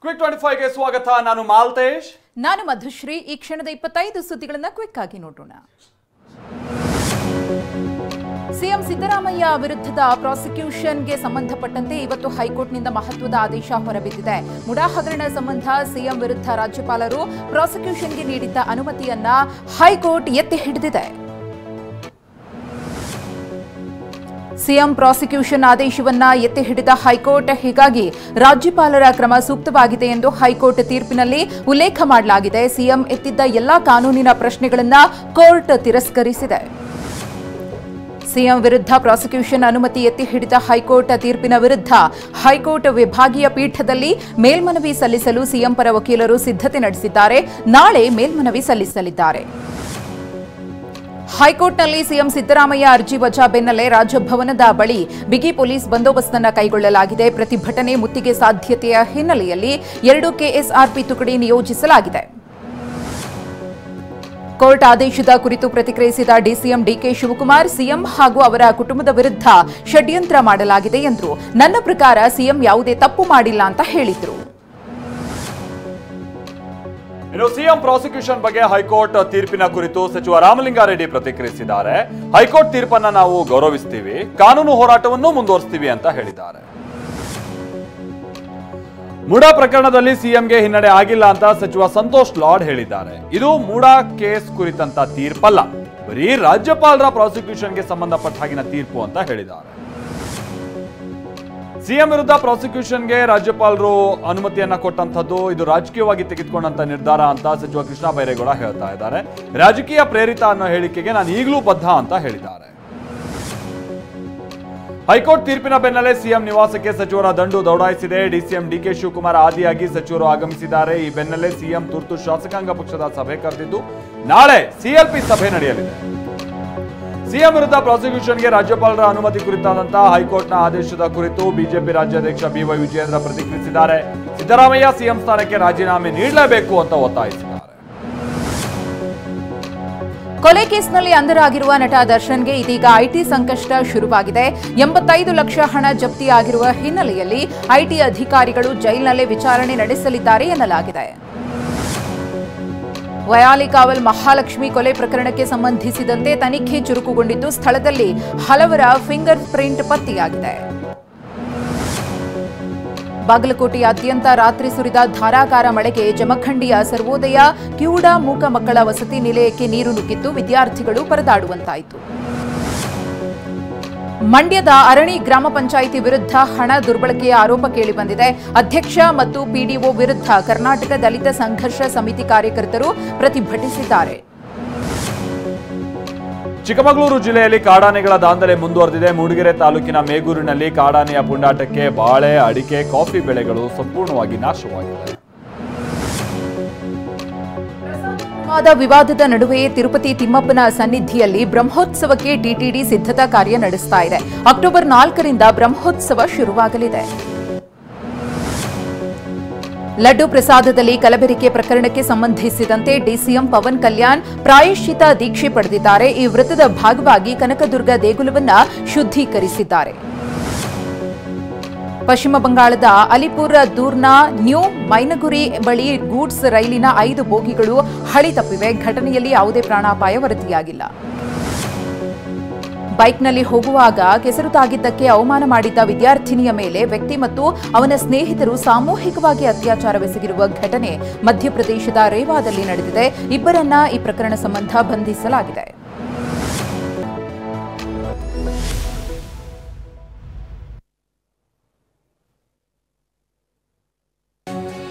Quick 25 ಗೆ ಸ್ವಾಗತ. ನಾನು ಮಾಲ್ತೇಶ್. ನಾನು ಮಧುಶ್ರೀ. ಈ ಕ್ಷಣದ 25 ಸುದ್ದಿಗಳನ್ನು ಕ್ವಿಕ್ ಆಗಿ ನೋಡೋಣ. ಸಿಎಂ ಸಿದ್ದರಾಮಯ್ಯ ವಿರುದ್ಧದ ಪ್ರಾಸಿಕ್ಯೂಷನ್ಗೆ ಸಂಬಂಧಪಟ್ಟಂತೆ ಇವತ್ತು ಹೈಕೋರ್ಟ್ನಿಂದ ಮಹತ್ವದ ಆದೇಶ ಹೊರಬಿದ್ದಿದೆ. ಮುಡಾ ಹಗರಣ ಸಂಬಂಧ ಸಿಎಂ ವಿರುದ್ಧ ರಾಜ್ಯಪಾಲರು ಪ್ರಾಸಿಕ್ಯೂಷನ್ಗೆ ನೀಡಿದ್ದ ಅನುಮತಿಯನ್ನ ಹೈಕೋರ್ಟ್ ಎತ್ತಿ ಹಿಡಿದಿದೆ. ಸಿಎಂ ಪ್ರಾಸಿಕ್ಯೂಷನ್ ಆದೇಶವನ್ನ ಎತ್ತಿ ಹಿಡಿದ ಹೈಕೋರ್ಟ್, ಹೀಗಾಗಿ ರಾಜ್ಯಪಾಲರ ಕ್ರಮ ಸೂಕ್ತವಾಗಿದೆ ಎಂದು ಹೈಕೋರ್ಟ್ ತೀರ್ಪಿನಲ್ಲಿ ಉಲ್ಲೇಖ ಮಾಡಲಾಗಿದೆ. ಸಿಎಂ ಎತ್ತಿದ್ದ ಎಲ್ಲಾ ಕಾನೂನಿನ ಪ್ರಶ್ನೆಗಳನ್ನ ಕೋರ್ಟ್ ತಿರಸ್ಕರಿಸಿದೆ. ಸಿಎಂ ವಿರುದ್ಧ ಪ್ರಾಸಿಕ್ಯೂಷನ್ ಅನುಮತಿ ಎತ್ತಿ ಹಿಡಿದ ಹೈಕೋರ್ಟ್ ತೀರ್ಪಿನ ವಿರುದ್ಧ ಹೈಕೋರ್ಟ್ ವಿಭಾಗೀಯ ಪೀಠದಲ್ಲಿ ಮೇಲ್ಮನವಿ ಸಲ್ಲಿಸಲು ಸಿಎಂ ಪರ ವಕೀಲರು ಸಿದ್ಧತೆ ನಡೆಸಿದ್ದಾರೆ. ನಾಳೆ ಮೇಲ್ಮನವಿ ಸಲ್ಲಿಸಲಿದ್ದಾರೆ. ಹೈಕೋರ್ಟ್ನಲ್ಲಿ ಸಿಎಂ ಸಿದ್ದರಾಮಯ್ಯ ಅರ್ಜಿ ವಜಾ ಬೆನ್ನಲ್ಲೇ ರಾಜಭವನದ ಬಳಿ ಬಿಗಿ ಪೊಲೀಸ್ ಬಂದೋಬಸ್ತನ್ನು ಕೈಗೊಳ್ಳಲಾಗಿದೆ. ಪ್ರತಿಭಟನೆ ಮುತ್ತಿಗೆ ಸಾಧ್ಯತೆಯ ಹಿನ್ನೆಲೆಯಲ್ಲಿ 2 ಕೆಎಸ್ಆರ್ಪಿ ತುಕಡಿ ನಿಯೋಜಿಸಲಾಗಿದೆ. ಕೋರ್ಟ್ ಆದೇಶದ ಕುರಿತು ಪ್ರತಿಕ್ರಿಯಿಸಿದ ಡಿಸಿಎಂ ಡಿಕೆ ಶಿವಕುಮಾರ್, ಸಿಎಂ ಹಾಗೂ ಅವರ ಕುಟುಂಬದ ವಿರುದ್ಧ ಷಡ್ಯಂತ್ರ ಮಾಡಲಾಗಿದೆ ಎಂದರು. ನನ್ನ ಪ್ರಕಾರ ಸಿಎಂ ಯಾವುದೇ ತಪ್ಪು ಮಾಡಿಲ್ಲ ಅಂತ ಹೇಳಿದ್ರು. ಇನ್ನು ಸಿಎಂ ಪ್ರಾಸಿಕ್ಯೂಷನ್ ಬಗ್ಗೆ ಹೈಕೋರ್ಟ್ ತೀರ್ಪಿನ ಕುರಿತು ಸಚಿವ ರಾಮಲಿಂಗಾರೆಡ್ಡಿ ಪ್ರತಿಕ್ರಿಯಿಸಿದ್ದಾರೆ. ಹೈಕೋರ್ಟ್ ತೀರ್ಪನ್ನ ನಾವು ಗೌರವಿಸ್ತೀವಿ, ಕಾನೂನು ಹೋರಾಟವನ್ನು ಮುಂದುವರಿಸ್ತೀವಿ ಅಂತ ಹೇಳಿದ್ದಾರೆ. ಮುಡಾ ಪ್ರಕರಣದಲ್ಲಿ ಸಿಎಂಗೆ ಹಿನ್ನಡೆ ಆಗಿಲ್ಲ ಅಂತ ಸಚಿವ ಸಂತೋಷ್ ಲಾಡ್ ಹೇಳಿದ್ದಾರೆ. ಇದು ಮುಡಾ ಕೇಸ್ ಕುರಿತಂತ ತೀರ್ಪಲ್ಲ, ಬರೀ ರಾಜ್ಯಪಾಲರ ಪ್ರಾಸಿಕ್ಯೂಷನ್ಗೆ ಸಂಬಂಧಪಟ್ಟ ಹಾಗಿನ ತೀರ್ಪು ಅಂತ ಹೇಳಿದ್ದಾರೆ. ಸಿಎಂ ವಿರುದ್ಧ ಪ್ರಾಸಿಕ್ಯೂಷನ್ಗೆ ರಾಜ್ಯಪಾಲರು ಅನುಮತಿಯನ್ನ ಕೊಟ್ಟಂತದ್ದು ಇದು ರಾಜಕೀಯವಾಗಿ ತೆಗೆದುಕೊಂಡಂತ ನಿರ್ಧಾರ ಅಂತ ಸಚಿವ ಕೃಷ್ಣ ಬೈರೇಗೌಡ ಹೇಳ್ತಾ ಇದ್ದಾರೆ. ರಾಜಕೀಯ ಪ್ರೇರಿತ ಅನ್ನೋ ಹೇಳಿಕೆಗೆ ನಾನು ಈಗಲೂ ಬದ್ಧ ಅಂತ ಹೇಳಿದ್ದಾರೆ. ಹೈಕೋರ್ಟ್ ತೀರ್ಪಿನ ಬೆನ್ನಲ್ಲೇ ಸಿಎಂ ನಿವಾಸಕ್ಕೆ ಸಚಿವರ ದಂಡು ದೌಡಾಯಿಸಿದೆ. ಡಿಸಿಎಂ ಡಿಕೆ ಶಿವಕುಮಾರ್ ಆದಿಯಾಗಿ ಸಚಿವರು ಆಗಮಿಸಿದ್ದಾರೆ. ಈ ಬೆನ್ನಲ್ಲೇ ಸಿಎಂ ತುರ್ತು ಶಾಸಕಾಂಗ ಪಕ್ಷದ ಸಭೆ ಕರೆದಿದ್ದು ನಾಳೆ ಸಿಎಲ್ಪಿ ಸಭೆ ನಡೆಯಲಿದೆ. ಸಿಎಂ ವಿರುದ್ಧ ಪ್ರಾಸಿಕ್ಯೂಷನ್ಗೆ ರಾಜ್ಯಪಾಲರ ಅನುಮತಿ ಕುರಿತಾದಂತಹ ಹೈಕೋರ್ಟ್ನ ಆದೇಶದ ಕುರಿತು ಬಿಜೆಪಿ ರಾಜ್ಯಾಧ್ಯಕ್ಷ ಬಿವೈ ವಿಜಯೇಂದ್ರ ಪ್ರತಿಕ್ರಿಯಿಸಿದ್ದಾರೆ. ಸಿದ್ದರಾಮಯ್ಯ ಸಿಎಂ ಸ್ಥಾನಕ್ಕೆ ರಾಜೀನಾಮೆ ನೀಡಲೇಬೇಕು ಅಂತ ಒತ್ತಾಯಿಸಿದ್ದಾರೆ. ಕೊಲೆ ಕೇಸ್ನಲ್ಲಿ ಅಂಧರಾಗಿರುವ ನಟ ದರ್ಶನ್ಗೆ ಇದೀಗ ಐಟಿ ಸಂಕಷ್ಟ ಶುರುವಾಗಿದೆ. 85 ಲಕ್ಷ ಹಣ ಜಪ್ತಿಯಾಗಿರುವ ಹಿನ್ನೆಲೆಯಲ್ಲಿ ಐಟಿ ಅಧಿಕಾರಿಗಳು ಜೈಲಿನಲ್ಲೇ ವಿಚಾರಣೆ ನಡೆಸಲಿದ್ದಾರೆ ಎನ್ನಲಾಗಿದೆ. ವಯಾಲಿಕಾವಲ್ ಮಹಾಲಕ್ಷ್ಮಿ ಕೊಲೆ ಪ್ರಕರಣಕ್ಕೆ ಸಂಬಂಧಿಸಿದಂತೆ ತನಿಖೆ ಚುರುಕುಗೊಂಡಿದ್ದು ಸ್ಥಳದಲ್ಲಿ ಹಲವರ ಫಿಂಗರ್ ಪ್ರಿಂಟ್ ಪತ್ತೆಯಾಗಿದೆ. ಬಾಗಲಕೋಟೆಯಾದ್ಯಂತ ರಾತ್ರಿ ಸುರಿದ ಧಾರಾಕಾರ ಮಳೆಗೆ ಜಮಖಂಡಿಯ ಸರ್ವೋದಯ ಕಿವುಡ ಮೂಕ ಮಕ್ಕಳ ವಸತಿ ನಿಲಯಕ್ಕೆ ನೀರು ನುಗ್ಗಿದ್ದು ವಿದ್ಯಾರ್ಥಿಗಳು ಪರದಾಡುವಂತಾಯಿತು. ಮಂಡ್ಯದ ಅರಣಿ ಗ್ರಾಮ ಪಂಚಾಯಿತಿ ವಿರುದ್ಧ ಹಣ ದುರ್ಬಳಕೆಯ ಆರೋಪ ಕೇಳಿಬಂದಿದೆ. ಅಧ್ಯಕ್ಷ ಮತ್ತು ಪಿಡಿಒ ವಿರುದ್ಧ ಕರ್ನಾಟಕ ದಲಿತ ಸಂಘರ್ಷ ಸಮಿತಿ ಕಾರ್ಯಕರ್ತರು ಪ್ರತಿಭಟಿಸಿದ್ದಾರೆ. ಚಿಕ್ಕಮಗಳೂರು ಜಿಲ್ಲೆಯಲ್ಲಿ ಕಾಡಾನೆಗಳ ದಾಂಧಲೆ ಮುಂದುವರೆದಿದೆ. ಮೂಡಿಗೆರೆ ತಾಲೂಕಿನ ಮೇಗೂರಿನಲ್ಲಿ ಕಾಡಾನೆಯ ಪುಂಡಾಟಕ್ಕೆ ಬಾಳೆ, ಅಡಿಕೆ, ಕಾಫಿ ಬೆಳೆಗಳು ಸಂಪೂರ್ಣವಾಗಿ ನಾಶವಾಗಿವೆ. ವಿವಾದದ ನಡುವೆಯೇ ತಿರುಪತಿ ತಿಮ್ಮಪ್ಪನ ಸನ್ನಿಧಿಯಲ್ಲಿ ಬ್ರಹ್ಮೋತ್ಸವಕ್ಕೆ ಟಿಟಿಡಿ ಸಿದ್ಧತಾ ಕಾರ್ಯ ನಡೆಸ್ತಾ ಇದೆ. ಅಕ್ಟೋಬರ್ 4ರಿಂದ ಬ್ರಹ್ಮೋತ್ಸವ ಶುರುವಾಗಲಿದೆ. ಲಡ್ಡು ಪ್ರಸಾದದಲ್ಲಿ ಕಲಬೆರಕೆ ಪ್ರಕರಣಕ್ಕೆ ಸಂಬಂಧಿಸಿದಂತೆ ಡಿಸಿಎಂ ಪವನ್ ಕಲ್ಯಾಣ್ ಪ್ರಾಯಶ್ಚಿತ ದೀಕ್ಷೆ ಪಡೆದಿದ್ದಾರೆ. ಈ ವ್ರತದ ಭಾಗವಾಗಿ ಕನಕದುರ್ಗ ದೇಗುಲವನ್ನ ಶುದ್ಧೀಕರಿಸಿದ್ದಾರೆ. ಪಶ್ಚಿಮ ಬಂಗಾಳದ ಅಲಿಪುರ ದೂರ್ನ ನ್ಯೂ ಮೈನಗುರಿ ಬಳಿ ಗೂಡ್ಸ್ ರೈಲಿನ 5 ಬೋಗಿಗಳು ಹಳಿ ತಪ್ಪಿವೆ. ಘಟನೆಯಲ್ಲಿ ಯಾವುದೇ ಪ್ರಾಣಾಪಾಯ ವರದಿಯಾಗಿಲ್ಲ. ಬೈಕ್ನಲ್ಲಿ ಹೋಗುವಾಗ ಕೆಸರು ತಾಗಿದ್ದಕ್ಕೆ ಅವಮಾನ ಮಾಡಿದ್ದ ವಿದ್ಯಾರ್ಥಿನಿಯ ಮೇಲೆ ವ್ಯಕ್ತಿ ಮತ್ತು ಅವನ ಸ್ನೇಹಿತರು ಸಾಮೂಹಿಕವಾಗಿ ಅತ್ಯಾಚಾರವೆಸಗಿರುವ ಘಟನೆ ಮಧ್ಯಪ್ರದೇಶದ ರೇವಾದಲ್ಲಿ ನಡೆದಿದೆ. ಇಬ್ಬರನ್ನ ಈ ಪ್ರಕರಣ ಸಂಬಂಧ ಬಂಧಿಸಲಾಗಿದೆ.